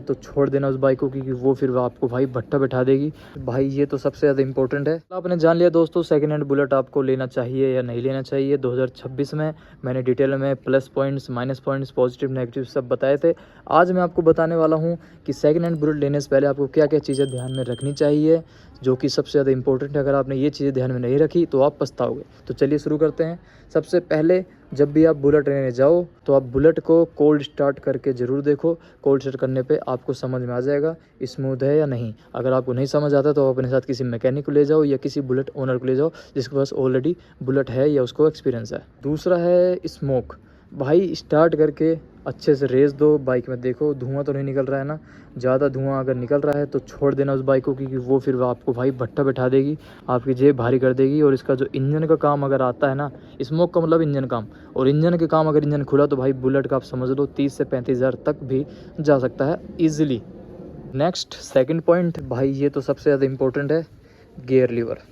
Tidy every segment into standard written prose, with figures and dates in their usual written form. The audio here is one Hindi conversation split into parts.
तो छोड़ देना उस बाइक को, क्योंकि वो फिर आपको भाई भट्टा बैठा देगी भाई। ये तो सबसे ज़्यादा इंपॉर्टेंट है। आपने जान लिया दोस्तों सेकंड हैंड बुलेट आपको लेना चाहिए या नहीं लेना चाहिए 2026 में। मैंने डिटेल में plus points, minus points, positive negative सब बताए थे। आज मैं आपको बताने वाला हूँ कि सेकंड हैंड बुलेट लेने से पहले आपको क्या क्या चीज़ें ध्यान में रखनी चाहिए, जो कि सबसे ज़्यादा इंपॉर्टेंट है। अगर आपने ये चीज़ें ध्यान में नहीं रखी तो आप पछताओगे। तो चलिए शुरू करते हैं। सबसे पहले जब भी आप बुलेट लेने जाओ तो आप बुलेट को कोल्ड स्टार्ट करके ज़रूर देखो। कोल्ड स्टार्ट करने पे आपको समझ में आ जाएगा स्मूथ है या नहीं। अगर आपको नहीं समझ आता तो आप अपने साथ किसी मैकेनिक को ले जाओ या किसी बुलेट ओनर को ले जाओ जिसके पास ऑलरेडी बुलेट है या उसको एक्सपीरियंस है। दूसरा है स्मोक। भाई स्टार्ट करके अच्छे से रेस दो, बाइक में देखो धुआं तो नहीं निकल रहा है ना। ज़्यादा धुआं अगर निकल रहा है तो छोड़ देना उस बाइक को, क्योंकि वो फिर आपको भाई भट्टा बैठा देगी, आपकी जेब भारी कर देगी। और इसका जो इंजन का काम अगर आता है ना, स्मोक का मतलब इंजन काम, और इंजन के काम अगर इंजन खुला तो भाई बुलेट का आप समझ लो 30 से 35 हज़ार तक भी जा सकता है ईजिली। नेक्स्ट सेकंड पॉइंट भाई, ये तो सबसे ज़्यादा इंपॉर्टेंट है, गियर लीवर।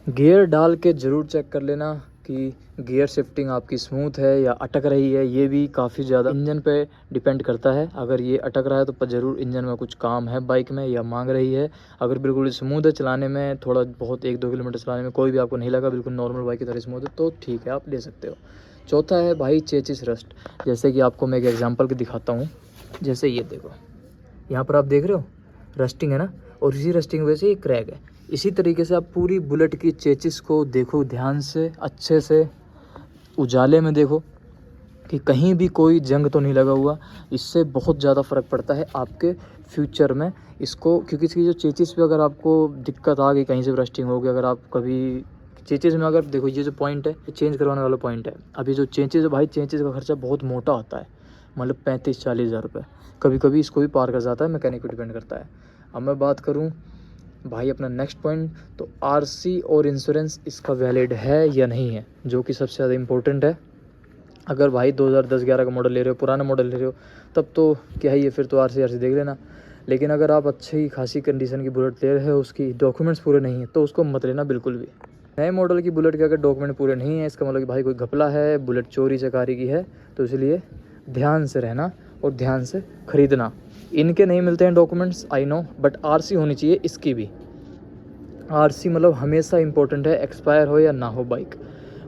गियर डाल के ज़रूर चेक कर लेना कि गियर शिफ्टिंग आपकी स्मूथ है या अटक रही है। ये भी काफ़ी ज़्यादा इंजन पे डिपेंड करता है। अगर ये अटक रहा है तो ज़रूर इंजन में कुछ काम है बाइक में या मांग रही है। अगर बिल्कुल स्मूथ है, चलाने में थोड़ा बहुत 1-2 किलोमीटर चलाने में कोई भी आपको नहीं लगा, बिल्कुल नॉर्मल बाइक की तरह स्मूथ है, तो ठीक है, आप ले सकते हो। चौथा है भाई चेचिस रस्ट। जैसे कि आपको मैं एक एग्जाम्पल के दिखाता हूँ। जैसे ये देखो, यहाँ पर आप देख रहे हो रस्टिंग है ना, और इसी रस्टिंग की वजह से ये क्रैक है। इसी तरीके से आप पूरी बुलेट की चेचिस को देखो ध्यान से, अच्छे से उजाले में देखो कि कहीं भी कोई जंग तो नहीं लगा हुआ। इससे बहुत ज़्यादा फ़र्क पड़ता है आपके फ्यूचर में इसको, क्योंकि इसकी जो चेचिस पे अगर आपको दिक्कत आ गई, कहीं से भी रस्टिंग हो गई, अगर आप कभी चेचिस में अगर देखो, ये जो पॉइंट है चेंज करवाने वाला पॉइंट है। अभी जो चेंचेस है भाई, चेंचेस का खर्चा बहुत मोटा होता है, मतलब 35-40 हज़ार रुपये, कभी कभी इसको भी पार कर जाता है, मैकेनिक पे डिपेंड करता है। अब मैं बात करूँ भाई अपना नेक्स्ट पॉइंट, तो आरसी और इंश्योरेंस इसका वैलिड है या नहीं है, जो कि सबसे ज़्यादा इंपॉर्टेंट है। अगर भाई 2010-11 का मॉडल ले रहे हो, पुराना मॉडल ले रहे हो, तब तो क्या ही है, फिर तो आरसी देख लेना। लेकिन अगर आप अच्छी खासी कंडीशन की बुलेट ले रहे हो, उसकी डॉक्यूमेंट्स पूरे नहीं है, तो उसको मत लेना बिल्कुल भी। नए मॉडल की बुलेट के अगर डॉक्यूमेंट पूरे नहीं है, इसका मतलब कि भाई कोई घपला है, बुलेट चोरी चकारी की है। तो इसलिए ध्यान से रहना और ध्यान से ख़रीदना। इनके नहीं मिलते हैं documents, I know, but RC होनी चाहिए इसकी भी। आरसी मतलब हमेशा इंपॉर्टेंट है, एक्सपायर हो या ना हो बाइक।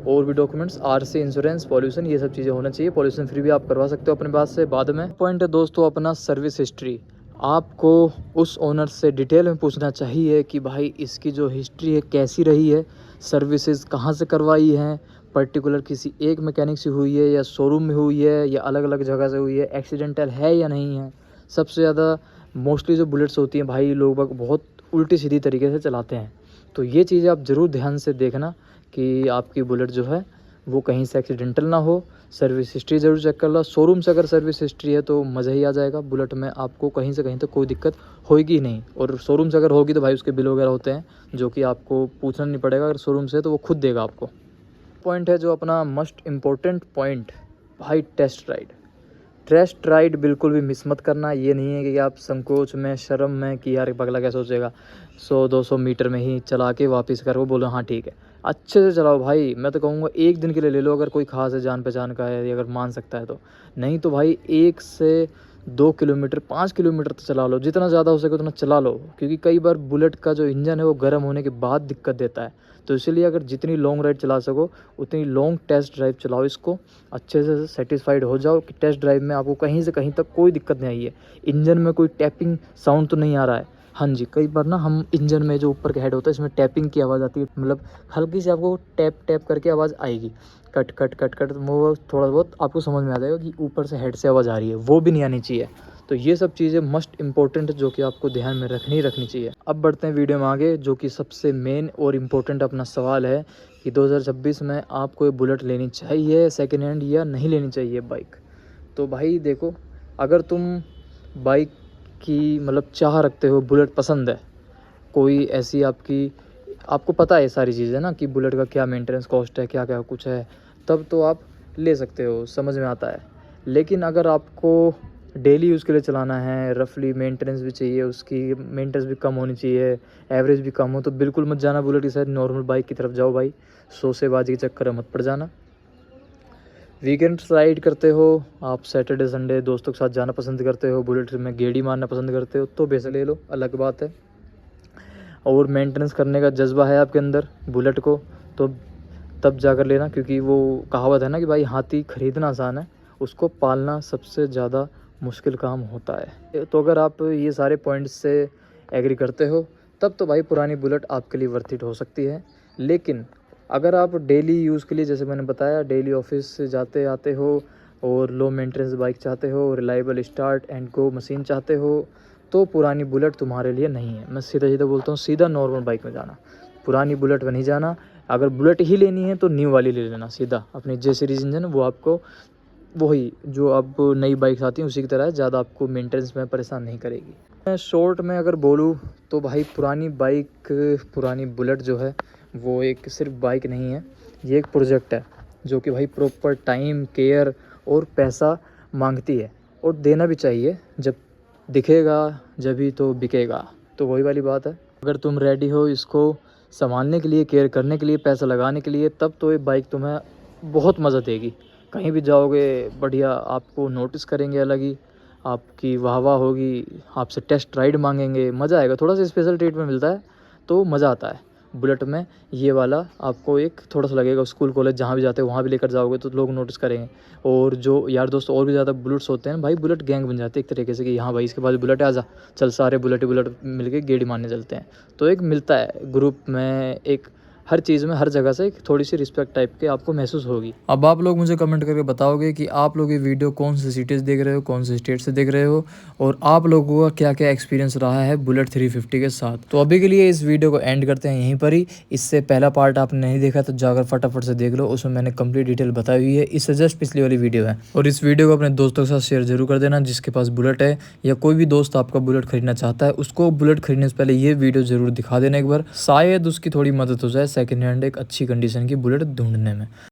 और भी डॉक्यूमेंट्स, आरसी, इंश्योरेंस, पॉल्यूशन, ये सब चीज़ें होना चाहिए। पॉल्यूशन फ्री भी आप करवा सकते हो अपने पास से बाद में। पॉइंट है दोस्तों अपना सर्विस हिस्ट्री। आपको उस ओनर से डिटेल में पूछना चाहिए कि भाई इसकी जो हिस्ट्री है कैसी रही है, सर्विसेज कहाँ से करवाई हैं, पर्टिकुलर किसी एक मैकेनिक से हुई है या शोरूम में हुई है या अलग अलग जगह से हुई है, एक्सीडेंटल है या नहीं है। सबसे ज़्यादा मोस्टली जो बुलेट्स होती हैं भाई, लोग बहुत उल्टी सीधी तरीके से चलाते हैं। तो ये चीज़ें आप ज़रूर ध्यान से देखना कि आपकी बुलेट जो है वो कहीं से एक्सीडेंटल ना हो। सर्विस हिस्ट्री ज़रूर चेक कर लो। शोरूम से अगर सर्विस हिस्ट्री है तो मज़ा ही आ जाएगा, बुलेट में आपको कहीं से कहीं तक कोई दिक्कत होगी ही नहीं। और शोरूम से अगर होगी तो भाई उसके बिल वगैरह होते हैं, जो कि आपको पूछना नहीं पड़ेगा। अगर शोरूम से है तो वो खुद देगा आपको। पॉइंट है जो अपना मोस्ट इम्पोर्टेंट पॉइंट भाई, टेस्ट राइड। टेस्ट राइड बिल्कुल भी मिस मत करना। ये नहीं है कि आप संकोच में, शर्म में कि यार पगला क्या सोचेगा, 100-200 मीटर में ही चला के वापस कर वो बोलो हाँ ठीक है। अच्छे से चलाओ भाई, मैं तो कहूँगा एक दिन के लिए ले लो, अगर कोई खास है, जान पहचान का है, अगर मान सकता है तो। नहीं तो भाई 1 से 2 किलोमीटर, 5 किलोमीटर तो चला लो, जितना ज़्यादा हो सके उतना चला लो। क्योंकि कई बार बुलेट का जो इंजन है वो गर्म होने के बाद दिक्कत देता है। तो इसलिए अगर जितनी लॉन्ग राइड चला सको उतनी लॉन्ग टेस्ट ड्राइव चलाओ इसको, अच्छे से सेटिस्फाइड हो जाओ कि टेस्ट ड्राइव में आपको कहीं से कहीं तक कोई दिक्कत नहीं आई है। इंजन में कोई टैपिंग साउंड तो नहीं आ रहा है। हाँ जी, कई बार ना हम इंजन में जो ऊपर का हेड होता है इसमें टैपिंग की आवाज़ आती है, मतलब हल्की सी आपको टैप टैप करके आवाज़ आएगी, कट कट कट कट, वो थोड़ा बहुत आपको समझ में आ जाएगा कि ऊपर से हेड से आवाज़ आ रही है, वो भी नहीं आनी चाहिए। तो ये सब चीज़ें मस्ट इम्पोर्टेंट जो कि आपको ध्यान में रखनी चाहिए। अब बढ़ते हैं वीडियो में आगे, जो कि सबसे मेन और इम्पोर्टेंट अपना सवाल है कि 2026 में आपको ये बुलेट लेनी चाहिए सेकेंड हैंड या नहीं लेनी चाहिए बाइक। तो भाई देखो, अगर तुम बाइक की मतलब चाह रखते हो, बुलेट पसंद है, कोई ऐसी आपको पता है सारी चीज़ें ना कि बुलेट का क्या मेंटेनेंस कॉस्ट है, क्या क्या कुछ है, तब तो आप ले सकते हो, समझ में आता है। लेकिन अगर आपको डेली यूज़ के लिए चलाना है, रफली मेंटेनेंस भी चाहिए, उसकी मेंटेनेंस भी कम होनी चाहिए, एवरेज भी कम हो, तो बिल्कुल मत जाना बुलेट के साथ, नॉर्मल बाइक की तरफ जाओ भाई। शोसेबाजी के चक्कर में मत पड़ जाना। वीकेंड्स राइड करते हो आप, सैटरडे संडे दोस्तों के साथ जाना पसंद करते हो, बुलेट में गेड़ी मारना पसंद करते हो, तो बेस ले लो, अलग बात है। और मेंटेनेंस करने का जज्बा है आपके अंदर बुलेट को, तो तब जाकर लेना, क्योंकि वो कहावत है ना कि भाई हाथी खरीदना आसान है, उसको पालना सबसे ज़्यादा मुश्किल काम होता है। तो अगर आप ये सारे पॉइंट्स से एग्री करते हो तब तो भाई पुरानी बुलेट आपके लिए वर्थ इट हो सकती है। लेकिन अगर आप डेली यूज़ के लिए, जैसे मैंने बताया, डेली ऑफिस से जाते आते हो और लो मेंटेनेंस बाइक चाहते हो, reliable start and go machine चाहते हो, तो पुरानी बुलेट तुम्हारे लिए नहीं है। मैं सीधा सीधा बोलता हूँ, सीधा नॉर्मल बाइक में जाना, पुरानी बुलेट में नहीं जाना। अगर बुलेट ही लेनी है तो न्यू वाली ले लेना, सीधा अपनी जे सीरीज इंजन, वो आपको वही जो अब नई बाइक्स आती हैं उसी की तरह है, ज़्यादा आपको मेंटेनेंस में परेशान नहीं करेगी। मैं शॉर्ट में अगर बोलूँ तो भाई पुरानी बाइक, पुरानी बुलेट जो है वो एक सिर्फ बाइक नहीं है, ये एक प्रोजेक्ट है जो कि भाई प्रॉपर टाइम, केयर और पैसा मांगती है, और देना भी चाहिए। जब दिखेगा जब ही तो बिकेगा, तो वही वाली बात है। अगर तुम रेडी हो इसको संभालने के लिए, केयर करने के लिए, पैसा लगाने के लिए, तब तो ये बाइक तुम्हें बहुत मज़ा देगी। कहीं भी जाओगे बढ़िया आपको नोटिस करेंगे, अलग ही आपकी वाह वाह होगी, आपसे टेस्ट राइड मांगेंगे, मज़ा आएगा। थोड़ा सा स्पेशल ट्रीटमेंट मिलता है तो मज़ा आता है बुलेट में। ये वाला आपको एक थोड़ा सा लगेगा, स्कूल कॉलेज जहाँ भी जाते हो वहाँ भी लेकर जाओगे तो लोग नोटिस करेंगे। और जो यार दोस्त और भी ज़्यादा बुलेट्स होते हैं भाई, बुलेट गैंग बन जाती है एक तरीके से कि हाँ भाई इसके पास बुलेट है, आजा चल सारे बुलेट ही बुलेट मिलके गेड़ी मारने चलते हैं। तो एक मिलता है ग्रुप में, एक हर चीज़ में, हर जगह से एक थोड़ी सी रिस्पेक्ट टाइप के आपको महसूस होगी। अब आप लोग मुझे कमेंट करके बताओगे कि आप लोग ये वीडियो कौन से सिटी से देख रहे हो, कौन से स्टेट से देख रहे हो, और आप लोगों का क्या क्या एक्सपीरियंस रहा है बुलेट 350 के साथ। तो अभी के लिए इस वीडियो को एंड करते हैं यहीं पर ही। इससे पहला पार्ट आपने नहीं देखा तो जाकर फटाफट से देख लो, उसमें मैंने कंप्लीट डिटेल बताई हुई है, इससे जस्ट पिछली वाली वीडियो है। और इस वीडियो को अपने दोस्तों के साथ शेयर जरूर कर देना जिसके पास बुलेट है, या कोई भी दोस्त आपका बुलेट खरीदना चाहता है उसको बुलेट खरीदने से पहले ये वीडियो जरूर दिखा देना एक बार, शायद उसकी थोड़ी मदद हो जाए सेकेंड हैंड एक अच्छी कंडीशन की बुलेट ढूंढने में।